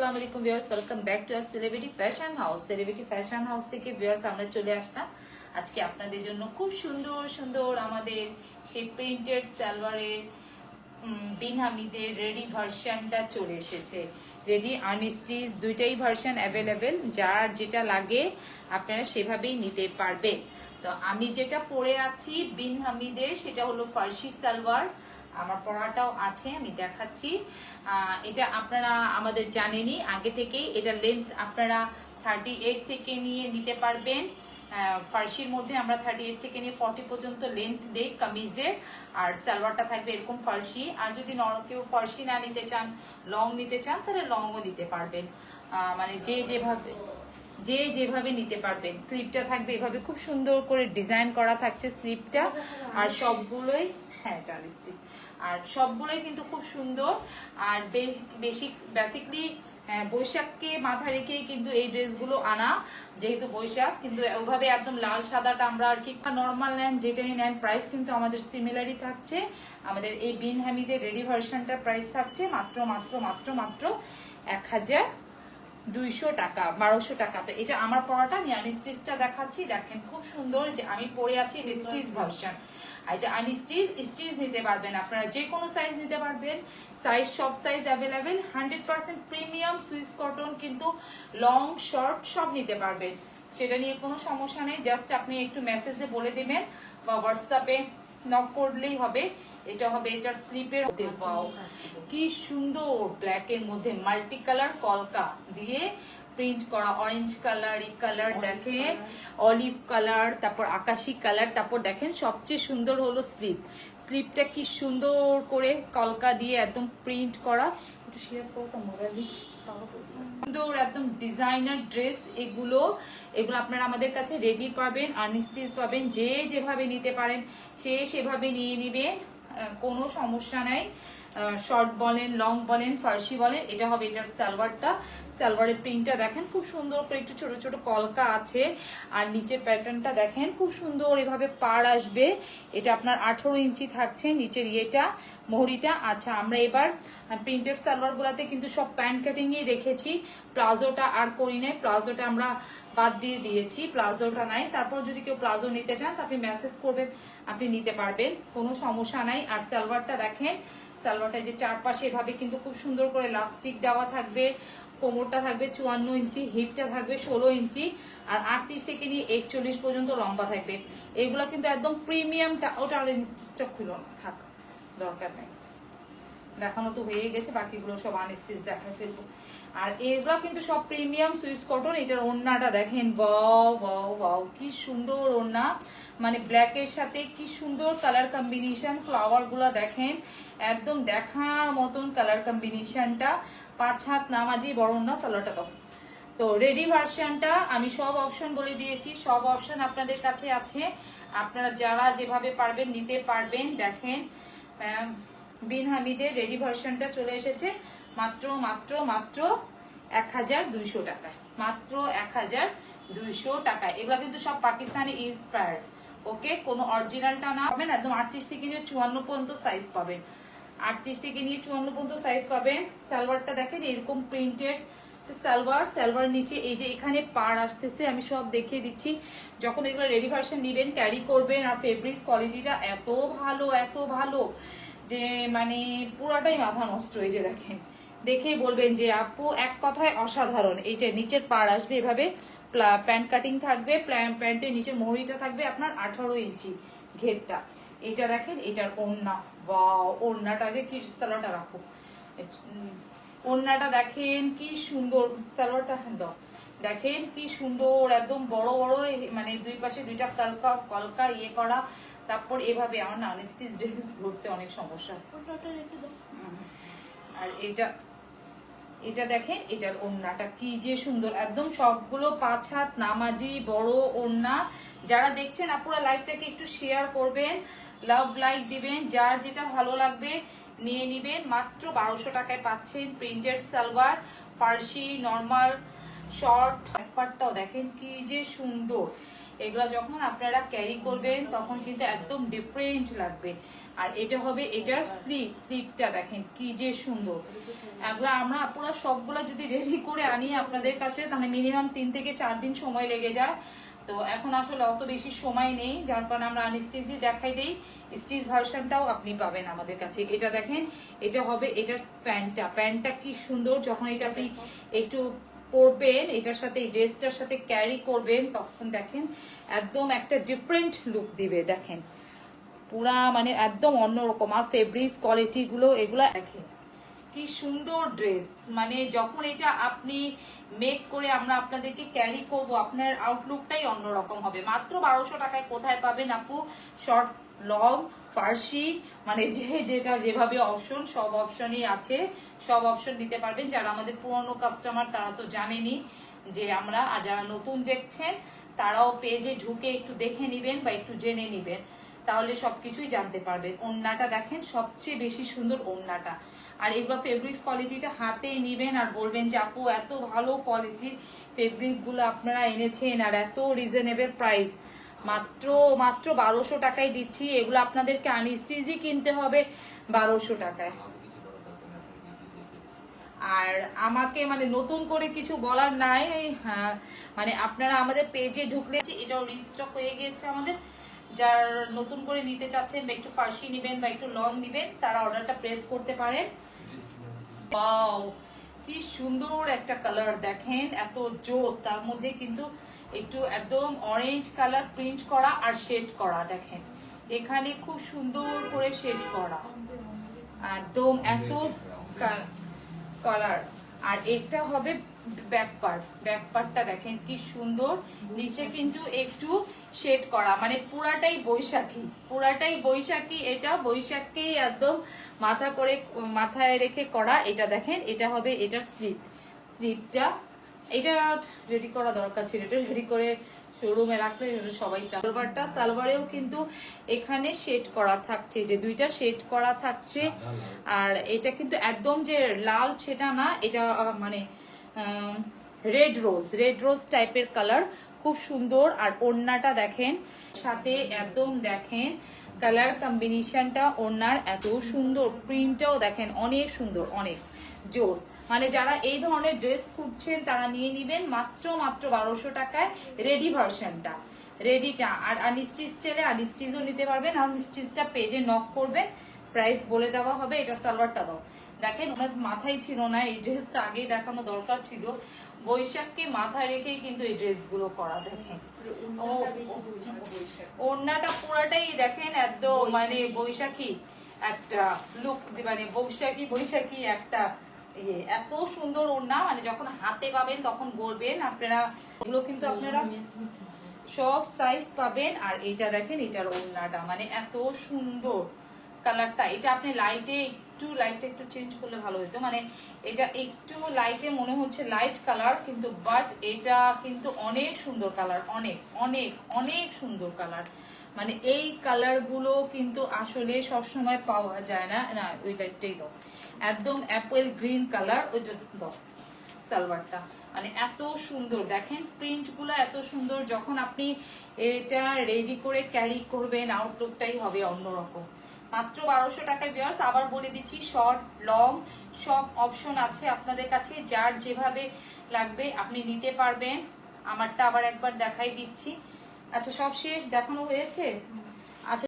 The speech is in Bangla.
আসসালামু আলাইকুম viewers, welcome back to our celebrity fashion house. Celebrity fashion house থেকে ভিউয়ার্স আমরা চলে আসলাম আজকে আপনাদের জন্য খুব সুন্দর সুন্দর আমাদের সেই প্রিন্টেড সালোয়ারের বিন হামিদের রেডি ভার্সনটা চলে এসেছে। রেডি আনস্টিচ দুইটাই ভার্সন অ্যাভেলেবেল, যার যেটা লাগে আপনারা সেভাবেই নিতে পারবেন। তো আমি যেটা পরে আছি বিন হামিদের, সেটা হলো ফার্সি সালোয়ার। আমার পরাটাও আছে, আমি দেখাচ্ছি। এটা আপনারা আমাদের জানেনই আগে থেকেই। এটা লেন্থ আপনারা 38 থেকে নিয়ে নিতে পারবেন। ফার্সির মধ্যে আমরা 38 থেকে নিয়ে 40 পর্যন্ত লেন্থ দেই কামিজের, আর সালোয়ারটা থাকবে এরকম ফার্সি। আর যদি কেউ ফার্সি না নিতে চান, লং নিতে চান, তাহলে লংও দিতে পারবেন। মানে যে যেভাবে নিতে পারবেন। স্লিপটা থাকবে এভাবে খুব সুন্দর করে ডিজাইন করা থাকছে স্লিপটা, আর সবগুলোই আর সবগুলোই কিন্তু খুব সুন্দর। আর বেসিকলি বৈশাখকে মাথা রেখেই কিন্তু এই ড্রেসগুলো আনা, যেহেতু বৈশাখ। কিন্তু ওভাবে একদম লাল সাদাটা আমরা আর কি নর্মাল নেন, যেটাই নেন প্রাইস কিন্তু আমাদের সিমিলারই থাকছে। আমাদের এই বিন হামিদের রেডি ভার্সনটার প্রাইস থাকছে মাত্র মাত্র মাত্র মাত্র 1200 টাকা, 1200 টাকা। তো এটা আমার পরাটা, আমি আনস্টিচটা দেখাচ্ছি। দেখেন খুব সুন্দর যে আমি পরে আছি, এটা স্টিচ ভার্সন। আর এটা স্টিচ নিতে পারবেন আপনারা, যে কোনো সাইজ নিতে পারবেন। সাইজ সব size available. 100% premium Swiss cotton, কিন্তু লং শর্ট সব নিতে পারবেন, সেটা নিয়ে কোনো সমস্যা নেই। জাস্ট আপনি একটু মেসেজে বলে দিবেন বা হোয়াটসঅ্যাপে নক করলেই হবে। এটা হবে এটার স্লিপের মধ্যে। ওয়াও কি সুন্দর, ব্ল্যাক এর মধ্যে মাল্টি কালার কলকা দিয়ে প্রিন্ট করা, অরেঞ্জ কালার, ই কালার দেখেন, অলিভ কালার, তারপর আকাশি কালার, তারপর দেখেন সবচেয়ে সুন্দর হলো স্লিপটা কি সুন্দর করে কলকা দিয়ে একদম প্রিন্ট করা। একটু শেয়ার করো মোবাইল সুন্দর একদম ডিজাইনার ড্রেস। এগুলো আপনারা আমাদের কাছে রেডি পাবেন, আনস্টিচ পাবেন। যে যেভাবে নিতে পারেন সে সেভাবে নিয়ে নিবেন, কোনো সমস্যা নাই। শর্ট বলেন, লং বলেন, ফার্সি বলেন। এটা হবে এটার সালোয়ারটা। সালোয়ারের প্রিন্টটা দেখেন খুব সুন্দর করে, একটু ছোট ছোট কলকা আছে। আর নিচের প্যাটার্নটা দেখেন খুব সুন্দর, এভাবে পাড় আসবে। এটা আপনার 18 ইঞ্চি থাকছে নিচের ইয়েটা, মোহরিটা। আচ্ছা, আমরা এবার প্রিন্টেড সালোয়ার গুলাতে কিন্তু সব প্যান্ট কাটিংই রেখেছি, প্লাজোটা আর করি নাই। প্লাজোটা আমরা বাদ দিয়ে দিয়েছি, প্লাজোটা নাই। তারপর যদি কেউ প্লাজো নিতে চান আপনি মেসেজ করবেন, আপনি নিতে পারবেন, কোনো সমস্যা নাই। আর সালোয়ারটা দেখেন, সালোয়ারটা যে চারপাশে এভাবে কিন্তু খুব সুন্দর করে লাস্টিক দেওয়া থাকবে। কোমরটা থাকবে 54 ইঞ্চি, হিপটা থাকবে 16 ইঞ্চি, আর 38 থেকে নিয়ে 41 পর্যন্ত লম্বা থাকবে। এগুলো কিন্তু একদম প্রিমিয়ামটা। ওটা আর স্টিচটা খুলো না, থাক, দরকার নেই, দেখানো তো হয়ে গেছে, বাকিগুলো সব আনস্টিচ দেখায় ফেলবো। আর এগুলো কিন্তু সব প্রিমিয়াম সুইস কটন। এটার ওড়নাটা দেখেন, ওয়াও ওয়াও ওয়াও কি সুন্দর ওড়না, মানে ব্ল্যাক এর সাথে কি সুন্দর কালার কম্বিনেশন। ফ্লাওয়ার গুলা দেখেন, একদম দেখার মতন কালার কম্বিনেশনটা। 5 হাত নামাজি বড় ওড়না, সালোয়ারটা দাও। তো রেডি ভার্সনটা আমি সব অপশন বলে দিয়েছি, সব অপশন আপনাদের কাছে আছে। আপনারা যারা যেভাবে পারবেন নিতে পারবেন। দেখেন বিন হামিদের রেডি ভার্সনটা চলে এসেছে মাত্র মাত্র মাত্র 1200 টাকায়, মাত্র 1200 টাকায়। এগুলো কিন্তু সব পাকিস্তানি ইন্সপায়ার্ড, ওকে, কোনো অরিজিনালটা না পাবেন। একদম 38 থেকে নিয়ে 54 পর্যন্ত সাইজ পাবেন, 38 থেকে নিয়ে 54 পর্যন্ত সাইজ পাবেন। সালোয়ারটা দেখেন এরকম প্রিন্টেড সালোয়ার নিচে এই যে এখানে পাড় আসতেছে, আমি সব দেখিয়ে দিচ্ছি। যখন এগুলো রেডি ভার্সন নিবেন, ক্যারি করবেন, আর ফেব্রিক্স কোয়ালিটিটা এত ভালো যে মানে পুরাটাই মাথা নষ্ট হয়ে যে দেখেন, দেখে বলবেন যে আপু এক কথায় অসাধারণ। এইটা নিচের পাড় আসবে এভাবে, প্যান্ট কাটিং থাকবে, প্যান্টের নিচের মোহরিটা থাকবে আপনার 18 ইঞ্চি ঘেরটা। এটা দেখেন, এটার ওড়না, ওয়াও ওড়নাটা যে কি, সালোয়ারটা রাখো, ওড়নাটা দেখেন কি সুন্দর, সালোয়ারটা দাও, দেখেন কি সুন্দর, একদম বড় বড়, মানে দুই পাশে দুইটা কলকা ইয়ে করা। তারপর এভাবে, আমার না আনস্টিচ ড্রেস ধরতে অনেক সমস্যা। আর এটা দেখেন, এটার ওড়নাটা কি যে সুন্দর, একদম সবগুলো 5 হাত নামাজি বড় ওড়না। যারা দেখছেন আপুরা লাইভটাকে একটু শেয়ার করবেন, লাভ লাইক দিবেন, যার যেটা ভালো লাগবে নিয়ে নিবেন। মাত্র 1200 টাকায় পাচ্ছেন প্রিন্টেড সালোয়ার, ফার্সি, নর্মাল, শর্ট। ব্যাকপার্টটাও দেখেন কি যে সুন্দর, এগুলো যখন আপনারা ক্যারি করবেন তখন কিন্তু একদম ডিফারেন্ট লাগবে। আর এটা হবে এটার স্লিপটা দেখেন কি যে সুন্দর। এগুলো আমরা পুরো সবগুলো যদি রেডি করে আনি আপনাদের কাছে তাহলে মিনিমাম 3 থেকে 4 দিন সময় লেগে যায়। তো এখন আসলে অত বেশি সময় নেই, যার কারণে আমরা আনস্টিচই দেখাই দেই। স্টিচ ভার্সনটাও আপনি পাবেন আমাদের কাছে। এটা দেখেন, এটা হবে এটার প্যান্টটা কি সুন্দর। যখন এটা আপনি একটু পরবেন, এটার সাথে এই ড্রেসটার সাথে ক্যারি করবেন, তখন দেখেন একদম একটা ডিফারেন্ট লুক দিবে। দেখেন পুরা মানে একদম অন্যরকম। আর ফেব্রিক্স কোয়ালিটি গুলো এগুলা দেখেন কি সুন্দর ড্রেস। মানে যখন এটা আপনি মেক করে আমরা আপনাদেরকে ক্যারি করব, আপনার আউটলুকটাই অন্যরকম হবে। মাত্র 1200 টাকায় কোথায় পাবেন আপু? শর্টস, লং, ফার্সি, মানে যেটা যেভাবে অপশন, সব অপশনই আছে। সব অপশন দিতে পারবেন। যারা আমাদের পুরনো কাস্টমার তারা তো জানেনই যে আমরা, আর যারা নতুন দেখছেন তারাও পেজে ঢুকে একটু দেখে নিবেন বা একটু জেনে নিবেন, তাহলে সবকিছুই জানতে পারবেন। ওড়নাটা দেখেন, সবচেয়ে বেশি সুন্দর ওড়নাটা। আর এগুলো ফেব্রিক্স কোয়ালিটিটা হাতেই নিবেন আর বলবেন যে আপু এত ভালো কোয়ালিটির ফেব্রিক্স গুলো আপনারা এনেছেন আর এত রিজনেবল প্রাইস, মাত্র 1200 টাকায় দিচ্ছি। এগুলো আপনাদেরকে আনস্টিচই কিনতে হবে 1200 টাকায়। আর আমাকে মানে নতুন করে কিছু বলার নাই। হ্যাঁ, মানে আপনারা আমাদের পেজে ঢুকলে এটাও রিস্টক হয়ে গিয়েছে আমাদের। যার নতুন করে নিতে চাচ্ছেন বা একটু ফার্সি নিবেন বা একটু লং নিবেন, তারা অর্ডারটা প্রেস করতে পারেন। ওয়াও, কি সুন্দর একটা কালার দেখেন, এত জোস। তার মধ্যে কিন্তু একটু একদম অরেঞ্জ কালার প্রিন্ট করা আর শেড করা। দেখেন এখানে খুব সুন্দর করে শেড করা, একদম এত কালার। আর এটা হবে ব্যাক পার্টটা দেখেন কি সুন্দর। নিচে কিন্তু একটু শেড করা, মানে পুরাটাই বৈশাখী। এটা বৈশাখী একদম মাথায় রেখে করা। এটা দেখেন, এটা হবে এটার স্লিপটা। এটা রেডি করা দরকার ছিল, এটা রেডি করে শোরুমে রাখলে সবাই। সালোয়ারেও কিন্তু এখানে শেড করা থাকছে, যে দুইটা শেড করা থাকছে। আর এটা কিন্তু একদম যে লাল সেটা না, এটা মানে রেড রোজ টাইপের কালার, খুব সুন্দর। আর ওড়নাটা দেখেন, সাথে একদম দেখেন কালার কম্বিনেশনটা ওড়নার এত সুন্দর। প্রিন্টটাও দেখেন অনেক সুন্দর, অনেক জোস। মানে যারা এই ধরনের ড্রেস খুঁজছেন তারা নিয়ে নিবেন মাত্র 1200 টাকায় রেডি ভার্সনটা, রেডিটা। আর আনস্টিচ চাইলে আনস্টিচও নিতে পারবেন। আনস্টিচটা পেজে নক করবেন, প্রাইস বলে দেওয়া হবে। এটা সালোয়ারটা দাও। দেখেন ওনার মাথায় ছিল না, এই ড্রেসটা আগেই দেখানো দরকার ছিল। বৈশাখকে মাথায় রেখেই কিন্তু এই ড্রেসগুলো করা। দেখেন ওড়নাটা পুরাটাই দেখেন একদম মানে বৈশাখী একটা লুক, মানে বৈশাখী একটা এত সুন্দর ওড়না। মানে যখন হাতে পাবেন তখন বলবেন আপনারা। এগুলো কিন্তু আপনারা সব সাইজ পাবেন। আর এটা দেখেন, এটার ওড়নাটা মানে এত সুন্দর কালারটা। এটা আপনি লাইটটা একটু চেঞ্জ করলে ভালো হতো। মানে এটা একটু লাইটে মনে হচ্ছে লাইট কালার, কিন্তু বাট এটা কিন্তু অনেক সুন্দর কালার, অনেক অনেক অনেক সুন্দর কালার। মানে এই কালার গুলো কিন্তু আসলে সবসময় পাওয়া যায় না। না, ওই লাইটটাই দাও, একদম অ্যাপেল গ্রিন কালার, ওইটা দাও সালোয়ারটা। মানে এত সুন্দর দেখেন, প্রিন্ট গুলো এত সুন্দর। যখন আপনি এটা রেডি করে ক্যারি করবেন, আউটলুকটাই হবে অন্যরকম। মাত্র 1200 টাকায় ভিউয়ার্স। আবার বলে দিচ্ছি, শর্ট লং সব অপশন আছে আপনাদের কাছে, যার যেভাবে লাগবে আপনি নিতে পারবেন। আমারটা আবার একবার দেখাই দিচ্ছি। আচ্ছা, সব শেষ দেখানো হয়েছে? আচ্ছা।